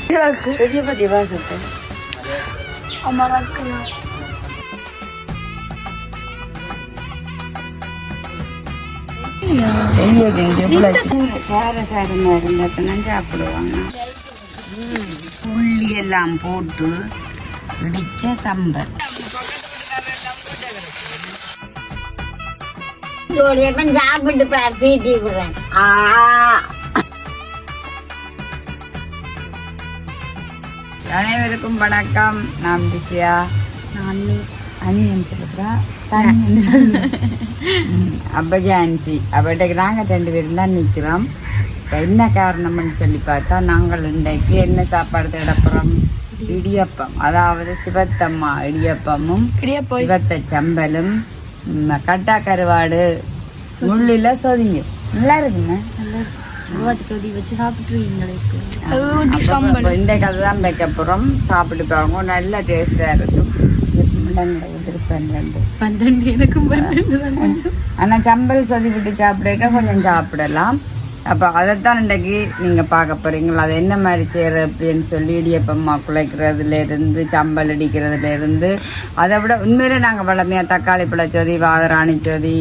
பெரிய பெரிய வாசத்தை சாப்பிடுவாங்க. உள்ளி எல்லாம் போட்டு இடிச்ச சம்பல் சாப்பிட்டு தீட்டி விடுறேன். அனைவருக்கும் வணக்கம். நான் பிசியா. நான் அனி சொல்லுறேன். தனி அப்பஜான்சி அப்பட்டக்கு நாங்கள் 2 பேரும் தான் நிற்கிறோம். இப்போ என்ன காரணம்னு சொல்லி பார்த்தா, நாங்கள் இன்றைக்கு என்ன சாப்பாடு தேடப்புறோம்? இடியப்பம். அதாவது சிவத்தம்மா இடியப்பமும் சிவத்த சம்பலும் கட்டா கருவாடு முள்ளில சொதியும். நல்லா இருக்குங்க. சொதி வச்சு சாப்பிட்டுருவீங்களே. இன்றைக்கு அதுதான் வைக்க போகிறோம். சாப்பிட்டு பாருங்க, நல்ல டேஸ்டாக இருக்கும். ஆனால் சம்பல் சொதி விட்டு சாப்பிடுக்க கொஞ்சம் சாப்பிடலாம். அப்போ அதைத்தான் இன்றைக்கு நீங்கள் பார்க்க போகிறீங்களா? அது என்ன மாதிரி செய்கிற அப்படின்னு சொல்லி இடியப்பம்மா குழைக்கிறதுலேருந்து சம்பல் அடிக்கிறதுலேருந்து, அதை விட உண்மையிலே நாங்கள் வளமையாக தக்காளி பழச்சொதி, வாதராணி சொதி,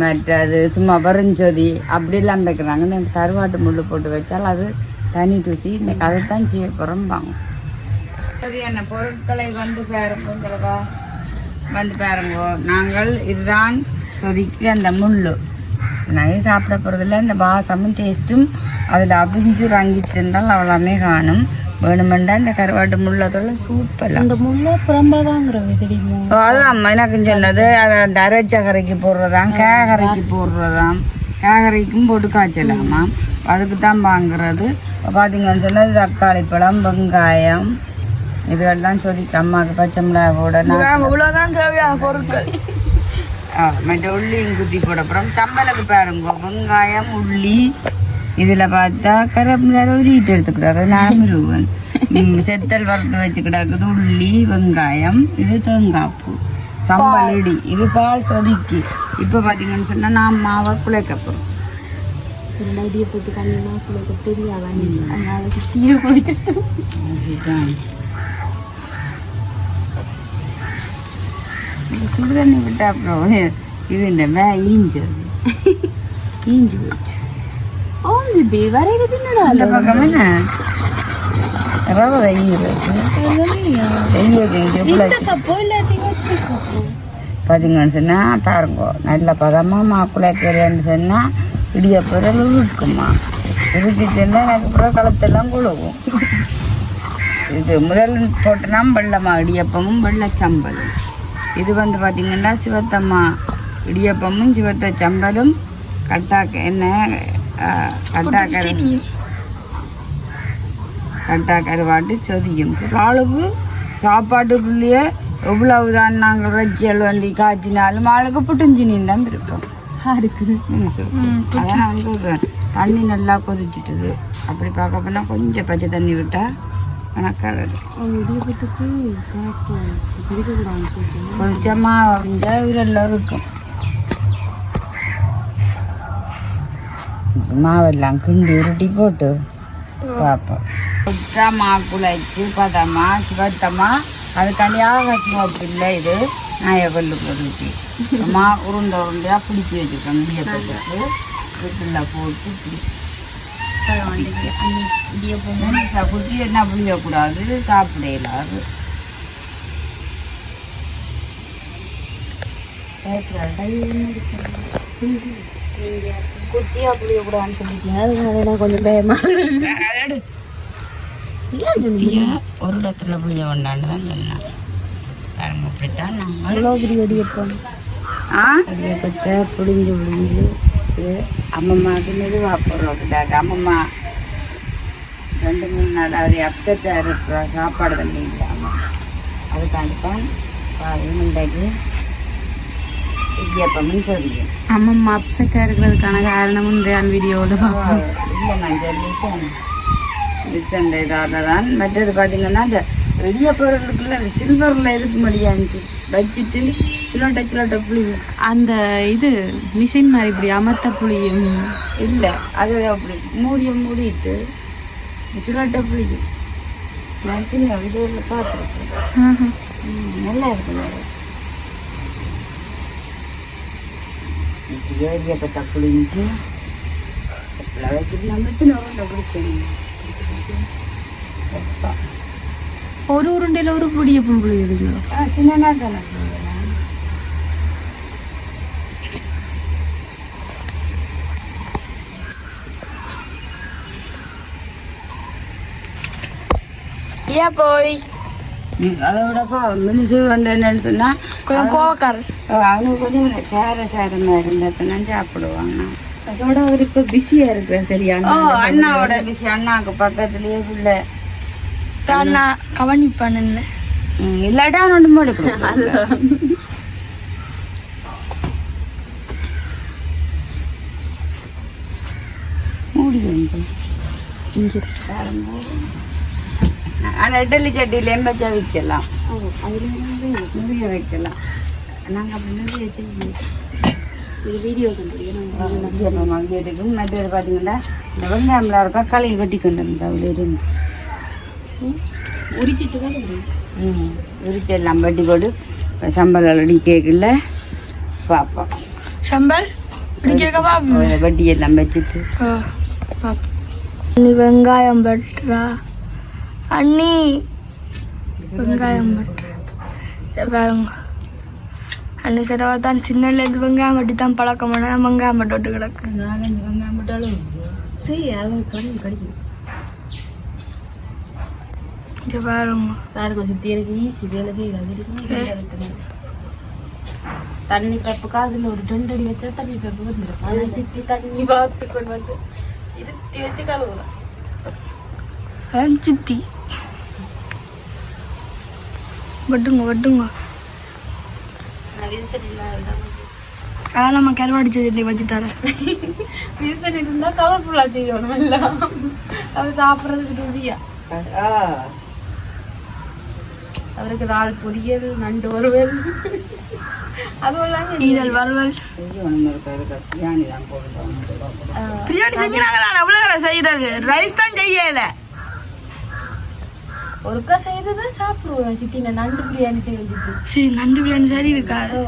மற்றது சும்மா வருஞ்சொதி அப்படிலாம் வைக்கிறாங்க. எனக்கு கருவாட்டு முள் போட்டு வச்சால் அது தனி ருசி. இன்னைக்கு அதைத்தான் செய்ய போகிறோம். வாங்க. சரியான பொருட்களை வந்து பாருங்கவா, வந்து பாருங்கோ. நாங்கள் இதுதான் சொதிக்கு அந்த முள். நிறைய சாப்பிட போகிறதில்ல. இந்த வாசமும் டேஸ்ட்டும் அதில் அபிஞ்சு ரங்கிச்சிருந்தால் அவ்வளோமே காணும். வேணுமெண்டா இந்த கருவாட்டு முள்ளத்தோட சூப்பர். அந்த முள்ளை புறம்பா வாங்குறோம் தெரியுமா? அதுதான் எனக்கு சொன்னது. அதை அந்த அரைச்ச கரைக்கு போடுறதாம், கேகரைக்கு போடுறதாம். கேகரைக்கும் போட்டு காய்ச்சலாமா, அதுக்கு தான் வாங்குறது. பார்த்தீங்கன்னு சொன்னது தக்காளி பழம், வெங்காயம், இதுகள்லாம் சொதிக்கு அம்மாவுக்கு பச்சை மிளகாய் போட இவ்வளோதான் தேவையான பொருட்கள். மற்ற உள்ளியும் குத்தி போட அப்புறம் சம்பலுக்கு பாருங்க. வெங்காயம், உள்ளி, இதில் பார்த்தா கருவேப்பிலை உருவிட்டு எடுத்துக்கிடாது. நான் மிருவன் செத்தல் வறுத்து வச்சு கிடக்குது. உள்ளி, வெங்காயம், இது தேங்காய்ப்பூ, சம்பல் இடி, இது பால் சொதிக்கு. இப்போ பார்த்தீங்கன்னு சொன்னால் நான் மாவை குழைக்க போகிறோம். இடியப்பத்து கண்ணினா குழைக்க தெரியாது, அதனால தீய குழைக்கட்டும். சுடு தண்ணி விட்டா அப்புறம் இது இந்த ஈஞ்சு போச்சு. ஓஞ்சுது வரைக சின்னடா. அந்த பக்கம் என்ன ரவை பார்த்தீங்கன்னு சொன்னால் பாருங்க, நல்ல பதமாக மாக்குள்ளைக்கறின்னு சொன்னால் இடியப்புறம் இருக்குமா. இருக்குச்சுன்னா எனக்கு அப்புறம் களத்தெல்லாம் குழுவும். இது முதல் போட்டோன்னா வெள்ளமா இடியப்பமும் வெள்ளச்சம்பலும். இது வந்து பார்த்திங்கன்னா சிவத்தம்மா இடியப்பமும் சிவத்த சம்பலும் கட்டா கருவாட்டு சொதியும். ஆளுக்கு சாப்பாட்டுக்குள்ளேயே எவ்வளவுதான் நாங்கள் ரச்சியல் வண்டி காய்ச்சினாலும் ஆளுக்கு புட்டுஞ்சினின்னு தான் இருப்போம். இருக்குது அதான் நான் சொல்கிறேன். தண்ணி நல்லா கொதிச்சுட்டுது. அப்படி பார்க்க போனால் கொஞ்சம் பச்சை தண்ணி விட்டால் கணக்காக இடியப்பத்துக்கு கொஞ்சமா உரெல்லாம் இருக்கும். மாவெல்லாம் கிண்டி உருட்டி போட்டு பார்ப்போம். மாக்குழைச்சி பதமா சிவத்தமா அது தனியாக சிவப்பில்லை. இது நாயக்கல்லு பொருட்சி உருண்டை உருண்டையாக பிடிச்சி வச்சுருக்கோம். இடியப்பத்துக்கு வீட்டில் போட்டு குட்டி என்ன புளியக்கூடாது, சாப்பிட இல்லாது. குட்டியா புளியக்கூடாதுன்னு சொல்லிட்டீங்க. அதனால கொஞ்சம் பயமா ஒரு இடத்துல புளிய ஒன்றாண்டு தான் சொன்னாங்க. பாருங்க, அப்படித்தான் நாங்கள் அவ்வளோ பெரிய இடியப்பம். இடியப்பத்தை புளிஞ்சு அம்மம்மாவுக்கு மெதுவாக போடுறோம். அம்மம்மா 2-3 நாள் அவரை அப்செட்டாக இருக்கிற சாப்பாடு தண்ணி இல்லாமல், அதுக்காண்டி தான் இன்றைக்கு இடியப்பம்னு சொல்லியும். அம்மம்மா அப்செட்டாக இருக்கிறதுக்கான காரணமும் இந்த வீடியோவில் இல்லை நான் சொல்லிட்டேன். மிச்சம் இதாக தான். மற்றது பார்த்தீங்கன்னா இந்த இடியப்பொருளுக்குள்ள சில்வரில் எதுக்கு முடியாது வச்சுட்டு சிலோட்ட புளியும். அந்த இது மிஷின் மாதிரி இப்படி அமர்த்த புளியும் இல்லை, அது அப்படி மூடிட்டு சிலோட்ட புளியும். வீடியோவில் பார்த்துருக்கேன். நல்லா இருக்குங்க. ஏரியா பத்தா புளிஞ்சு வச்சுட்டு நம்ம பிடிச்சேன். ஒரு உருண்டையில் ஒரு பொடிய புல் புளியுதுங்க. சின்ன தானே ஏன் போய் அதோடப்பா மினிசு வந்து என்னன்னு சொன்னா கொஞ்சம் கோவக்காரர். அவனுக்கு கொஞ்சம் சேர சேரமா இருந்தப்ப சாப்பிடுவாங்க. அதோட அவர் இப்ப பிஸியா இருக்கிற சரியான அண்ணாவோட பிஸி. அண்ணாக்கு பக்கத்துலயே உள்ள அண்ணா கவனிப்பானு இல்லாட்டா ஒன்று எடுக்கணும். மூடி வந்து இங்கே ஆனால் இட்லி சட்டியிலேயும் வச்சா வைக்கலாம், நிறைய வைக்கலாம். நாங்கள் அப்படி நிறைய வீடியோ இருக்கும். மற்றது பார்த்தீங்கன்னா இந்த வெங்காயம்லாம் இருக்கா களை வெட்டி கொண்டு வந்தா அவ்வளோ இருந்து உரிச்சிட்டு தான் உரிச்சு எல்லாம் வெட்டி போட்டு சம்பல் அடி கேட்கல பார்ப்போம். சம்பல் வட்டி எல்லாம் வச்சுட்டு அண்ணி வெங்காயம் பட்டுறா. அண்ணி வெங்காயம் பட்டுறா பாருங்க. அண்ணி சிலவா தான் சின்னலேருந்து வெங்காயம் பட்டி தான் பழக்கம் பண்ண வெங்காயம் பட்டு விட்டு கிடக்கு. நாலஞ்சு வெங்காயம் பட்டாலும் சரி அவங்க கிடைக்கும். இங்கே பாருங்க பாருங்க சித்தி, எனக்கு ஈஸி வேலை செய்யலாம். தண்ணி பைப்பு காதுல ஒரு 2 அடி வச்சா தண்ணி பைப்பு வந்துடும். ஆனால் சித்தி தண்ணி பார்த்து கொண்டு வந்து இருத்தி வச்சு கழுவுலாம். சித்தி வட்டுங்க வட்டுங்க. ரீசன் இல்லாதான் அதான் நம்ம கருவாடி செடி வச்சு தரேன். ரீசன் இருந்தா கலர்ஃபுல்லா செய்யணும் எல்லாம். அது சாப்பிட்றதுக்கு ருசியா. அவருக்கு இறால் பொரியல், நண்டு வறுவல், அதுவெல்லாம் ஈரல் வறுவல். பிரியாணி செஞ்சாங்க. எவ்வளவு செய்யறது? ரைஸ் தான் செய்யல. ஒருக்கா செய்யறதுதான் சாப்பிடுவோம். சித்தி நான் நண்டு பிரியாணி செய்யறது. சரி நண்டு பிரியாணி சரி இருக்காது.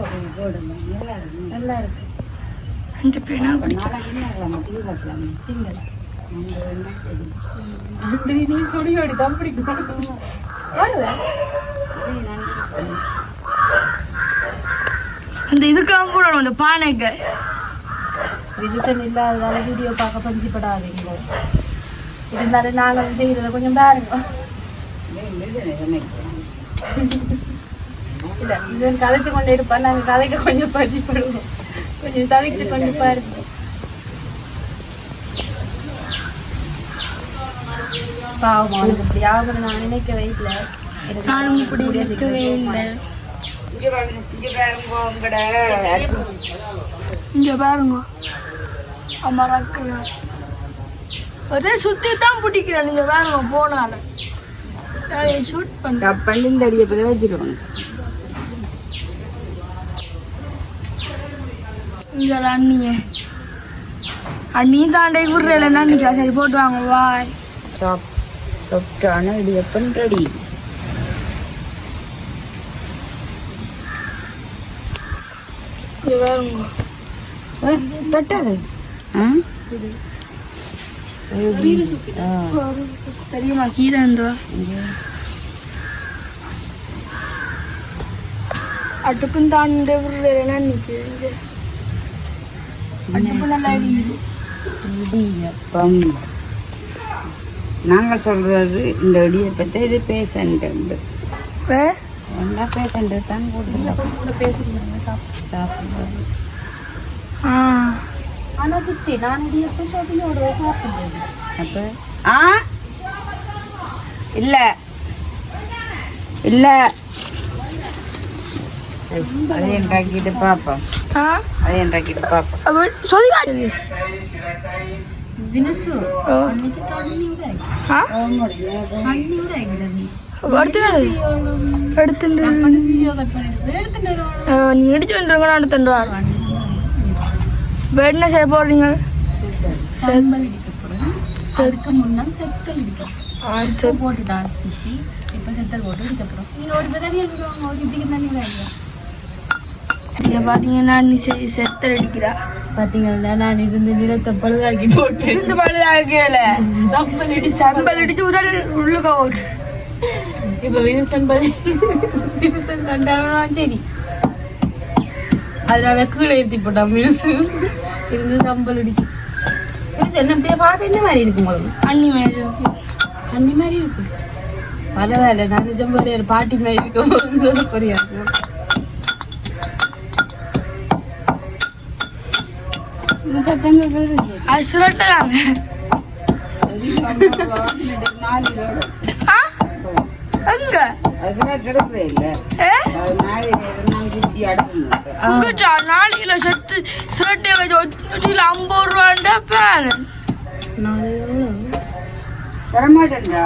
நல்லா இருக்கு. நண்டு பிரியாணி பிடிக்கும். நண்டு நீ சுடியோடி தான் பிடிக்கும். அந்த இதுக்கெல்லாம் போடணும் அந்த பானைக்கு. ரிஜிஸ்ட்ரேஷன் இல்லாததால வீடியோ பார்க்க பஞ்சிப்படாதீங்க. இருந்தாலும் நாங்கள் செய்யறத கொஞ்சம் பாருங்க. இல்லை இது கதைச்சு கொண்டே இருப்பேன். நாங்கள் கதைக்கு கொஞ்சம் பஞ்சிப்படுவோம். கொஞ்சம் சவிச்சு கொண்டு பாருங்க. பாவம் அவனுக்கு இப்படி ஆகணும் நான் நினைக்கவே இல்லை. நானும் இப்படி நிற்கவே இல்லை. இங்க பாருங்க அமராக்குறேன். ஒரே சுத்தி தான் பிடிக்கிறேன். நீங்க பாருங்க போனால ஷூட் பண்ணி இந்த அடியை பற்றி வச்சுருவாங்க. இங்க அண்ணிய அண்ணி தாண்டை விடுறேன். அன்னைக்கு சரி போட்டு வாங்க வாய். சாப்பிட்டான இடியப்பன் ரெடி. தட்டாது தெரியுமா கீரை இருந்தோ அடுப்பும் தாண்டி விடுறேன். அன்னைக்கு அடுப்பு நல்லா இடியப்பம். நாங்கள் சொல்றது இந்த இடியப்பத்தை இது பேசண்ட் பேசண்ட் தான் கூட பேசுறீங்க சாப்பிடுறது. ஆனால் புத்தி நான் எப்போ ஷாப்பிங்கோட சாப்பிடுறது. அப்போ இல்லை இல்லை அதை என்றாக்கிட்டு பார்ப்போம். அதை என்றாக்கிட்டு பார்ப்போம். வினுசு நீ இடிச்சு வந்துருங்க. நான் எடுத்துட்டு வரேன். என்ன செய்ய போறீங்க? அதுக்கு முன்னா செக்கல் இடிக்கும் போட்டுட்டான் சித்தி. இப்போ செத்தல் போட்டு அடிக்கப்புறம் நீங்கள் ஒரு பேர் சித்திக்கு தண்ணி விடாங்க. இங்க பாத்தீங்கன்னா நீ செத்தல் அடிக்கிறா. பார்த்தீங்கன்னா நான் இருந்து நிலத்தை பழுதாக்கி போட்டு இருந்து பழுதாக்கல சம்பல் அடிச்சு உடல் உள்ளுக்க ஓட்டு. இப்போ வினுசன் கண்டாலும் சரி அதனால கீழே ஏற்றி போட்டான் வினுசு இருந்து சம்பல் அடிச்சு. வினுசு என்ன அப்படியே பார்க்க என்ன மாதிரி இருக்கு உங்களுக்கு? அண்ணி மாதிரி இருக்கு. அண்ணி மாதிரி இருக்கு. பரவாயில்ல நான் நிஜம் மாதிரி பாட்டி மாதிரி இருக்க சொல்ல போறியா? அது சுரட்டலாங்க. எங்க நாளையில செத்து சுரட்டை வச்சு 50 ரூபாண்டா பேரு தரமாட்டேன்டா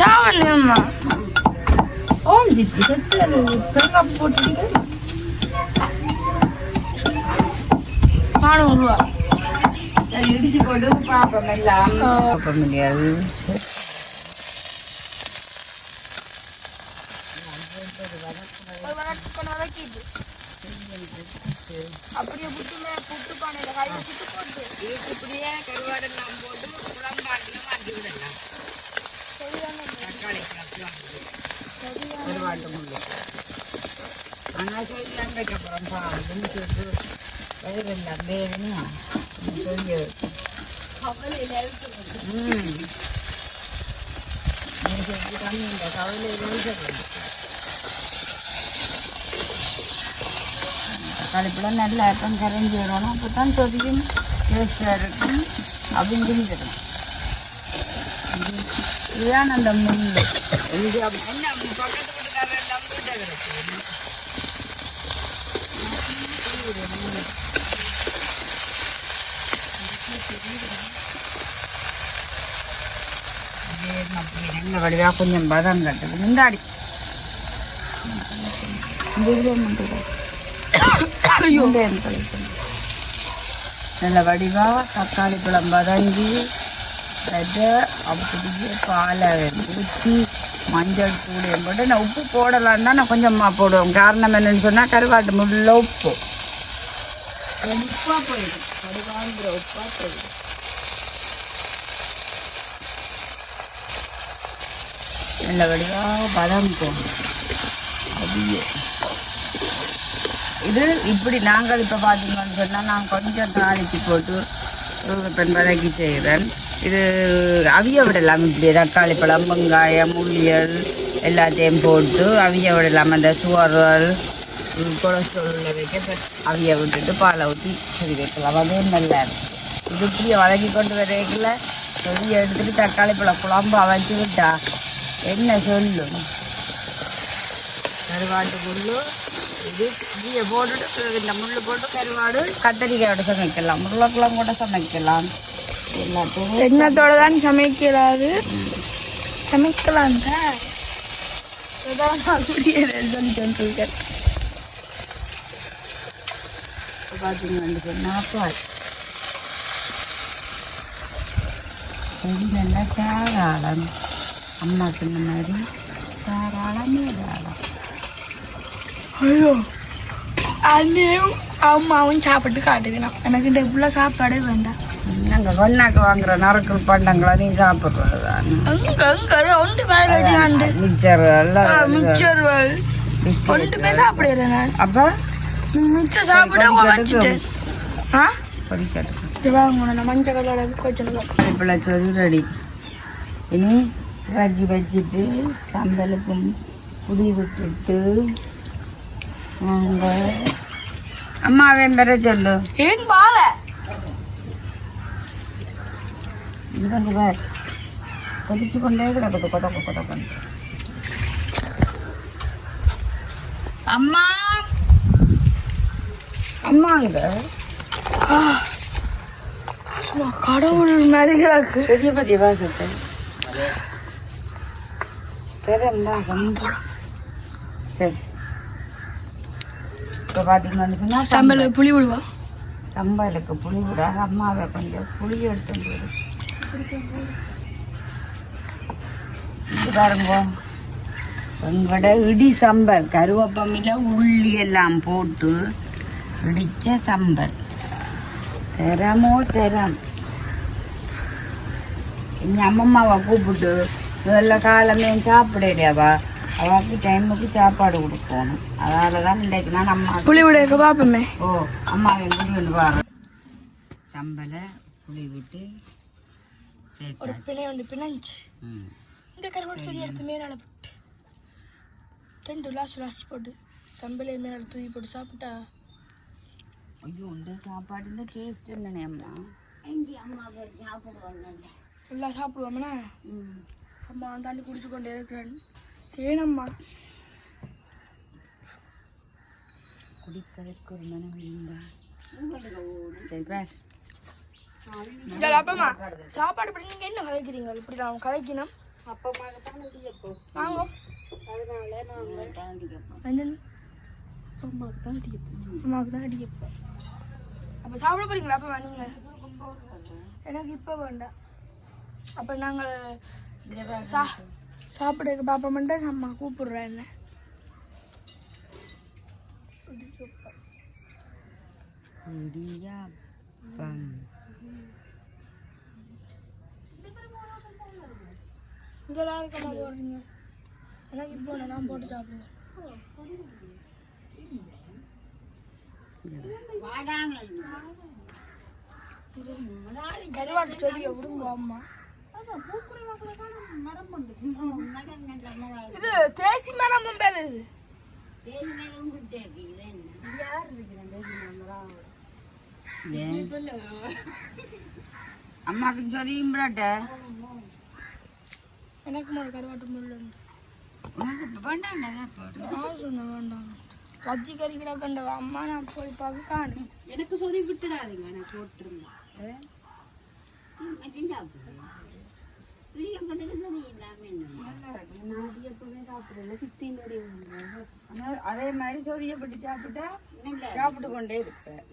தாவணியம்மா. ஓம் ஜித்தி செத்து தேங்காய் போட்டு 400 ரூபா இடிச்சு போட்டு பாப்பம் எல்லாம் பாப்பம் முடியாது. அப்படியே புட்டு பானையில கை வச்சுட்டு போட்டு இப்படியே கருவாடெல்லாம் போட்டு குழம்பாட்டில மாட்டி விடலாம். தக்காளி கருவாட்டு முள்ளு ஆனால் சைட்லாம் வைக்கப்புறம் பாருன்னு சொல்லிட்டு வயிறெல்லாம் வேகணும் சொல்லி கம்மி இந்த கவலையில் தக்காளிப்பழம் நல்லா இப்போ கரைஞ்சி விடணும். அப்போ தான் தொதியும் டேஸ்டாக இருக்கும் அப்படின்னு தரும். இதுதான் அந்த முள் இது என்ன பக்கத்து வீட்டுக்காரர் எல்லாம் வீட்டை கிடக்கு. நல்ல வடிவாக கொஞ்சம் பதம் கட்டுது முந்தாடி நல்ல வடிவாக தக்காளி பழம் வதங்கி அதை அப்படியே பாலை ஊற்றி மஞ்சள் தூளையும் போட்டு நான் உப்பு போடலான்னு தான் நான் கொஞ்சமாக போடுவேன். காரணம் என்னன்னு சொன்னால் கருவாட்டு முள்ள உப்பு உப்பாக போயிடும். கருவாங்கிற உப்பாக போயிடும். நல்ல வடிவாக பதம் போகும். அப்படியே இது இப்படி நாங்கள் இப்போ பார்த்தீங்கன்னு சொன்னால் நான் கொஞ்சம் தாளித்து போட்டு பெண் வதக்கி செய்கிறேன். இது அவிய விடலாம். இப்படி தக்காளி பழம் வெங்காயம் உள்ளியல் எல்லாத்தையும் போட்டு அவிய விடலாம். அந்த சுவர்கள் கொலஸ்ட்ராலில் வைக்க அவிய விட்டுட்டு பாலை ஊற்றி சரி வைக்கலாம். அதுவும் நல்லா இருக்கும். இது இப்படியே வதக்கி கொண்டு வரைக்கல வெளியே எடுத்துகிட்டு தக்காளி பழம் குழம்பு அவச்சு விட்டா என்ன சொல்லும். கருவாட்டு முள்ளு இது இப்படியே போட்டுட்டு இந்த முள் போட்டு கருவாடு கத்தரிக்காயோட சமைக்கலாம். உருளைக்கிழங்கு கூட சமைக்கலாம். எல்லாத்தையும் எண்ணத்தோட தான் சமைக்கிறாரு. சமைக்கலாம் தான் பார்த்தீங்கன்னு சொன்னால் பால் நல்லா தாராளம். அம்மா சொன்ன மாதிரி தாராளமே தாராளம். ஐயோ அண்ணியும் அம்மாவும் சாப்பிட்டு காட்டுக்கணும். எனக்கு இந்த இவ்வளோ சாப்பாடே வேண்டாம். நாங்கள் கொண்டாக்க வாங்குற நறுக்கல் பண்டங்களை நீ சாப்பிட்றது தான். அங்கே ஒன்று பேர் வச்சுக்காண்டு மிச்சர் எல்லாம் மிச்சர் ஒன்று பேர் சாப்பிடுறேன் நான். அப்போ மிச்சர் சாப்பிட வச்சுட்டேன். ஆ பொறிக்கட்டு வாங்க மஞ்சள் கலரோட கொஞ்சம் இப்படி சொல்லி ரெடி. இனி ரஜி வச்சுட்டு சம்பலுக்கும் புடி விட்டுட்டு நாங்கள் அம்மாவே பெற சொல்லு. ஏன் பால கொஞ்சம் பேர் கொதிச்சு கொண்டே கிடக்குது. கொதக்க கொதக்கணும். அம்மா அம்மாங்க கடவுள் மாதிரி கிடக்கு. பெரிய பெரிய வாசத்தை சரி. இப்போ பார்த்தீங்கன்னு சொன்னால் சம்பள புளி விடுவா. சம்பளுக்கு புளி விட அம்மாவை கொஞ்சம் புளி எடுத்து பாருங்க எங்களோட இடி சம்பல் கருவேப்பமில உள்ளி எல்லாம் போட்டு இடிச்ச சம்பல் தரமோ தரம் என் அம்மம்மாவை கூப்பிட்டு முதல்ல காலமே சாப்பிடலையாவா அவளுக்கு டைமுக்கு சாப்பாடு கொடுக்கணும் அதனால தான் இன்றைக்கு நான் அம்மா புளி விட பார்ப்போமே. ஓ அம்மாவை குடி கொண்டு வாங்க சம்பலை புளி விட்டு ஒரு சேர்த்து பிணை ஒன்று பிணைஞ்சு இந்த கருவாடு சொல்லி எடுத்து மேலால போட்டு 2 லாஸ்ட் போட்டு சம்பளை மேலால தூக்கி போட்டு சாப்பிட்டா ஐயோ இந்த சாப்பாடு டேஸ்ட் என்னண்ணே அம்மா எல்லாம் சாப்பிடுவோம்னா அம்மா தண்ணி குடிச்சு கொண்டே இருக்கிறேன். ஏனம்மா குடிப்பதற்கு ஒரு மனம் இருந்தா சரி பார் இந்த அப்பமா சாப்பாடு படி நீங்க என்ன கதைக்கிறீங்க இப்படி நான் கதைக்கணும் வாங்க என்னன்னு அம்மாவுக்கு தான் அடிக்கப்போம். அப்போ சாப்பிட போறீங்களா அப்பமா நீங்க? எனக்கு இப்போ வேண்டாம். அப்போ நாங்கள் சாப்பிட பார்ப்போம்ட்டு அம்மா கூப்பிடுறேன் என்ன இடியாப்பம் இங்கெல்லாம் இருக்கமா போடுறீங்க? எனக்கு இப்போ நான் போட்டு சாப்பிடுவேன். கருவாட்டு சொல்லி விடுங்க அம்மா. இது தேசி மரம் பேரு அம்மாக்கு சொல்லியும் விடாட்ட எனக்கு மட்டும் கருவாட்டு முள்ளு உனக்கு இப்போ வேண்டாம் போடு நான் சொன்னேன் வேண்டாம். கச்சி கறி கிட கண்ட அம்மா நான் போய் பார்க்க காணேன். எனக்கு சொதி விட்டுடாதீங்க நான் போட்டுருந்தேன். அதே மாதிரி சொதியப்பட்டு சாப்பிட்டா சாப்பிட்டு கொண்டே இருப்பேன்.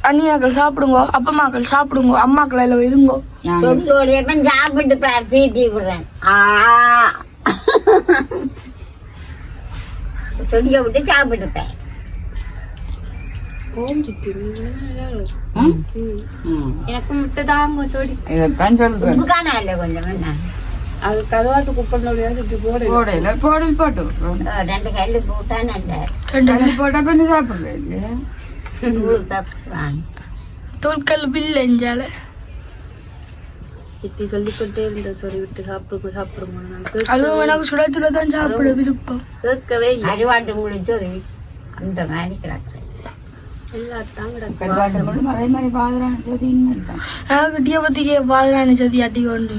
அண்ணியாக்கள் சாப்பிடுங்க, அப்பமாக்கள் சாப்பிடுங்க, அம்மாக்கள் எல்லாம் இருங்கோ. சாப்பிட்டு பார் தீத்தி விடுறேன். சொடிய விட்டு சாப்பிட்டுப்பேன். எனக்கு முட்டை தாங்க சொடி. இதைத்தான் சொல்றேன். உப்புக்கான இல்லை கொஞ்சம் என்ன அது கருவாட்டு குப்பையில சுற்றி போடையில போடல் போட்டு 2 கல்லு போட்டா நல்ல தண்ணி போட்டா பண்ணி சாப்பிடுறது தோல்கல் பில் எஞ்சால சித்தி சொல்லிக்கொண்டே இருந்த சொல்லி விட்டு சாப்பிடுங்க அதுவும் எனக்கு சுட சுட தான் சாப்பிட விருப்பம். கேட்கவே இல்லை. அரிவாட்டு முடிச்சு அந்த மாதிரி கிடக்கு எல்லாத்தான் கருவாட்டு மட்டும் அதே மாதிரி பாதுரான சொதி இன்னும் இருக்கான். எனக்கு டியபத்திக்கு பாதுராணி சதி அட்டி கொண்டு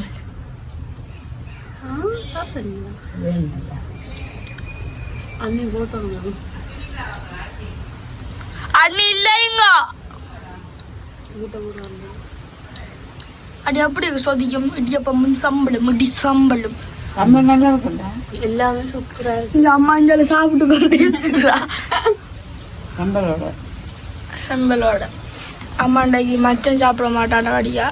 சாப்பிடுங்களா வேணும்ல. அண்ணி போட்டோங்க அண்ணி இல்லைங்க வீட்டை போடுவாங்க. அடி அப்படி சொதிக்கும் இடியப்பமும் சம்பளம் இடி சம்பளம் ரொம்ப நல்லா இருக்கும்டா. எல்லாமே சூப்பரா இருக்கு. இந்த அம்மா இஞ்சால சாப்பிட்டு கொண்டு இருக்கிறா சம்பளோட சம்பளோட. அம்மாண்டைக்கு மச்சம் சாப்பிட மாட்டான் அடியா.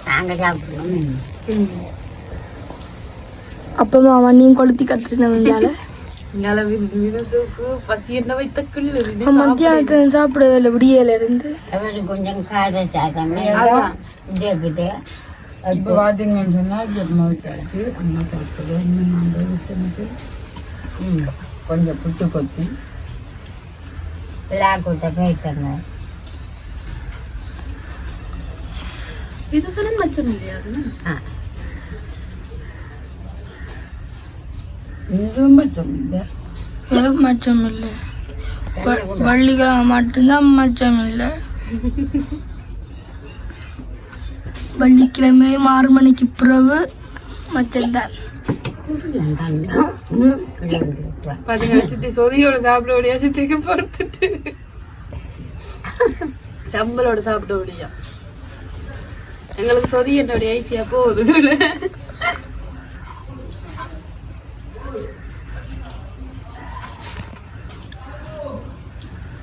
நாங்க சாப்பிடுவோம். அப்பமா அவன் நீ கொளுத்தி கத்துருந்தால மினசுக்கு பசி என்ன வைத்தக்குள்ள மத்தியானத்துல சாப்பிடவே இல்லை விடியல இருந்து. அவரு கொஞ்சம் கார சாதம் கிட்ட இப்போ பார்த்தீங்கன்னு சொன்னால் அம்மா வச்சாச்சு. அம்மா சாப்பிடுது இன்னும் நம்ம விஷயத்துக்கு கொஞ்சம் புட்டு கொத்தி விழாக்கூட்ட போயிட்டாங்க. இது சொன்ன மச்சம் இல்லையா? இதுவும் பச்சம் இல்லை. மச்சம் இல்லை. வள்ளிக்கிழமை மட்டும்தான் மச்சம் இல்லை. வெள்ளிக்கிழமை 6 மணிக்கு பிறகு மச்சம்தான். சித்தி சொதியோட சாப்பிட சித்திக்கு பொறுத்துட்டு சம்பளோட சாப்பிட முடியா. எங்களுக்கு சொதி என்னோட ஐசியா போகுது.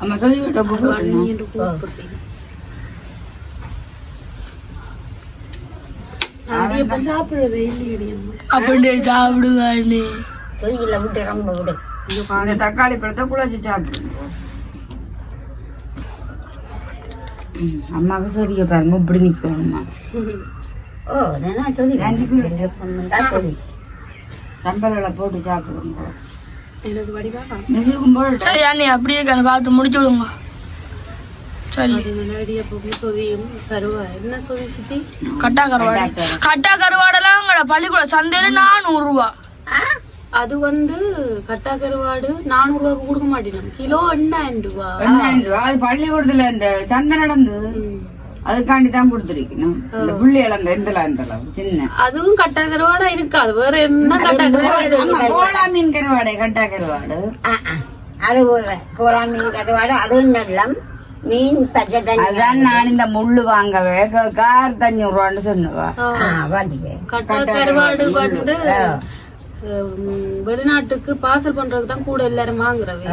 அம்மா சொல்லி விட்ட கூப்பிடுறீங்க. இப்ப சாப்பிடுறது இல்லையடி அப்படியே சாப்பிடுங்க அண்ணி. சொதியில விட்டு ரொம்ப விடு. இந்த தக்காளி பழத்தை குழச்சி சாப்பிடுங்க. அம்மாவுக்கு சொதிக்க பாருங்க இப்படி நிக்கணுமா. ஓ நான் சொதி சொதி தம்பலை போட்டு சாப்பிடுங்க. எனக்கு வடிவா நெசுக்கும் போட்டு சரி அண்ணி அப்படியே பார்த்து முடிச்சு விடுங்க. சரி இடியப்பம் சொதியும் கருவா என்ன சொதி சித்தி கட்டா கருவாடெல்லாம் உங்களோட பள்ளிக்கூட சந்தையில 400 ரூபா. அது வந்து கட்டா கருவாடு 400 ரூபாய்க்கு கொடுக்க மாட்டேன், கிலோ 8,000 ரூபா. 8,000 ரூபா. அது பள்ளிக்கூடத்துல இந்த சந்தை நடந்து அதுக்காண்டி தான் கொடுத்துருக்கணும். இந்த புள்ளி இழந்த இந்த சின்ன அதுவும் கட்டா கருவாடா இருக்காது, வேற என்ன கட்டா கருவாடு. கோலா மீன் கருவாடை கட்டா கருவாடு அது கோலா மீன் கருவாடு அதுவும் நல்லம் மீன் பச்சை தண்ணி. அதான் நான் இந்த முள்ளு வாங்கவே கார் 500 ரூபான்னு சொன்னவா. கட்டா கருவாடு வந்து வெளிநாட்டுக்கு பார்சல் பண்றதுக்கு தான் கூட எல்லாரும் வாங்குறவே.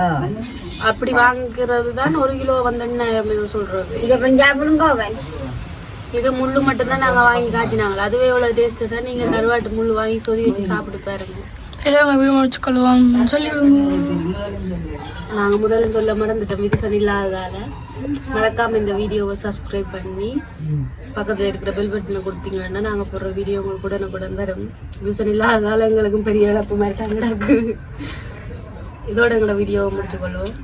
அப்படி வாங்குறது தான் 1 கிலோ வந்து 8,000 சொல்றது. இது முள்ளு மட்டும் தான் நாங்க வாங்கி காட்டினாங்க, அதுவே எவ்வளவு டேஸ்ட் தான். நீங்க கருவாட்டு முள்ளு வாங்கி சொதி வச்சு சாப்பிட்டு பாருங்க. நாங்க முதல்ல சொல்ல மறந்துட்டோம், விதிசன் இல்லாததால. மறக்காம இந்த வீடியோவை சப்ஸ்கிரைப் பண்ணி பக்கத்துல இருக்கிற பெல் பட்டனை கொடுத்தீங்கன்னா நாங்க போடுற வீடியோ உங்களுக்கு உடனுக்குடன் வரும். விதிசன் இல்லாததால எங்களுக்கும் பெரிய இழப்பு மாதிரி தான் கிடக்கு. இதோட எங்களோட வீடியோவை முடிச்சு கொள்வோம்.